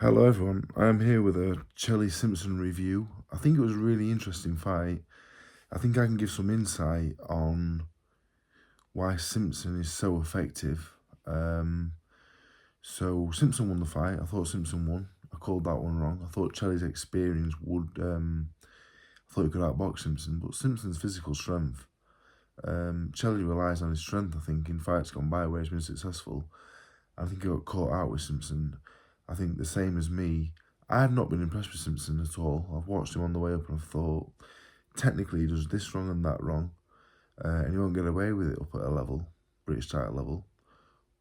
Hello everyone, I am here with a Chelli Simpson review. I think it was a really interesting fight. I think I can give some insight on why Simpson is so effective. So Simpson won the fight. I thought Simpson won. I called that one wrong. I thought Chelli's experience would, I thought he could outbox Simpson, but Simpson's physical strength. Chelli relies on his strength, I think, in fights gone by where he's been successful. I think he got caught out with Simpson. I think the same as me. I have not been impressed with Simpson at all. I've watched him on the way up and I've thought, technically he does this wrong and that wrong, and he won't get away with it up at a level, British title level.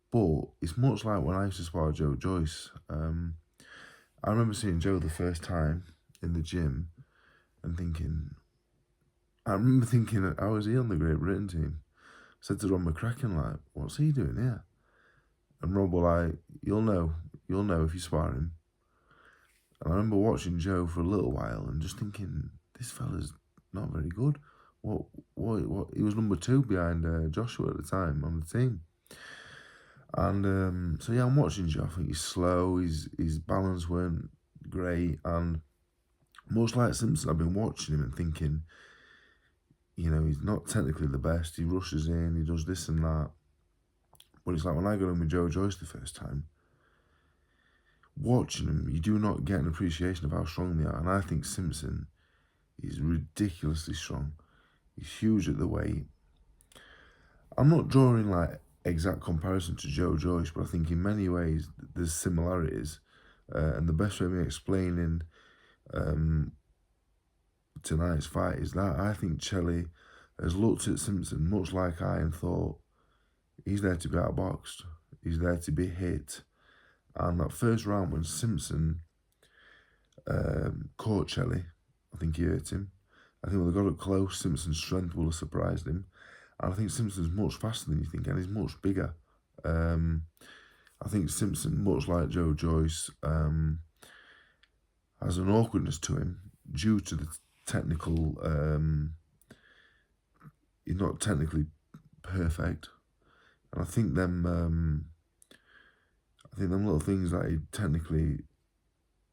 But it's much like when I used to spar Joe Joyce. I remember seeing Joe the first time in the gym and thinking, I remember thinking, how is he on the Great Britain team? I said to Ron McCracken, like, what's he doing here? And Rob were like, you'll know if you spar him. And I remember watching Joe for a little while and just thinking, this fella's not very good. What? He was number 2 behind Joshua at the time on the team. And so yeah, I'm watching Joe. I think he's slow. His balance weren't great, and much like Simpson, I've been watching him and thinking, he's not technically the best. He rushes in, he does this and that. But it's like when I got in with Joe Joyce the first time, watching him, you do not get an appreciation of how strong they are. And I think Simpson is ridiculously strong. He's huge at the weight. I'm not drawing like exact comparison to Joe Joyce, but I think in many ways there's similarities. And the best way of me explaining tonight's fight is that I think Chelli has looked at Simpson much like I and thought, he's there to be outboxed. He's there to be hit. And that first round when Simpson caught Chelli, I think he hurt him. I think when they got up close, Simpson's strength will have surprised him. And I think Simpson's much faster than you think, and he's much bigger. I think Simpson, much like Joe Joyce, has an awkwardness to him due to the technical. He's not technically perfect, and I think them little things that he technically,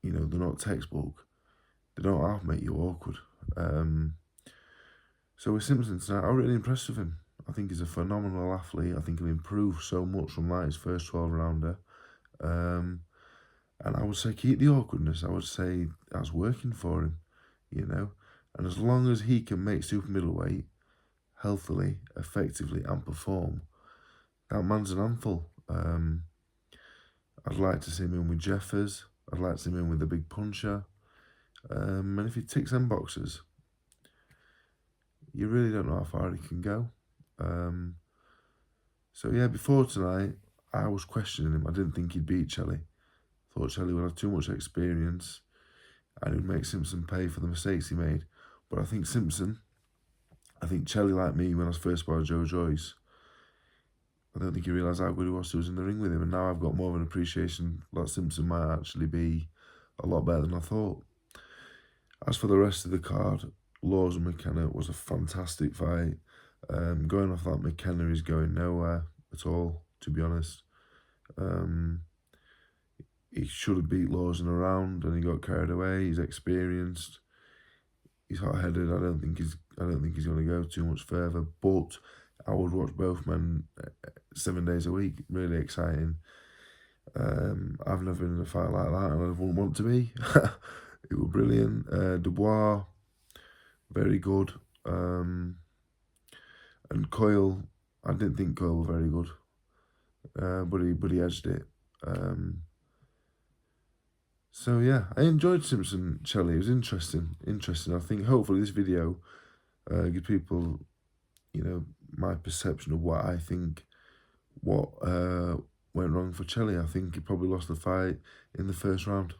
they're not textbook. They don't half make you awkward. So with Simpson tonight, I'm really impressed with him. I think he's a phenomenal athlete. I think he'll improve so much from like his first 12-rounder. And I would say keep the awkwardness. I would say that's working for him, And as long as he can make super middleweight healthily, effectively, and perform, that man's an handful. I'd like to see him in with Jeffers. I'd like to see him in with the big puncher. And if he ticks them boxes, you really don't know how far he can go. So yeah, before tonight, I was questioning him. I didn't think he'd beat Chelli. Thought Chelli would have too much experience and it would make Simpson pay for the mistakes he made. But I think Chelli, like me, when I first sparred Joe Joyce, I don't think he realised how good he was in the ring with him. And now I've got more of an appreciation that Simpson might actually be a lot better than I thought. As for the rest of the card, Laws and McKenna was a fantastic fight. Going off that, McKenna is going nowhere at all, to be honest. He should have beat Lawson around and he got carried away. He's experienced. He's hot-headed. I don't think he's going to go too much further. But I would watch both men 7 days a week. Really exciting. I've never been in a fight like that, and I wouldn't want to be. It was brilliant. Dubois, very good. And Coyle, I didn't think Coyle was very good, but he edged it. So yeah, I enjoyed Simpson Chelli. It was interesting. I think hopefully this video gives people, my perception of what I think went wrong for Chelli. I think he probably lost the fight in the first round.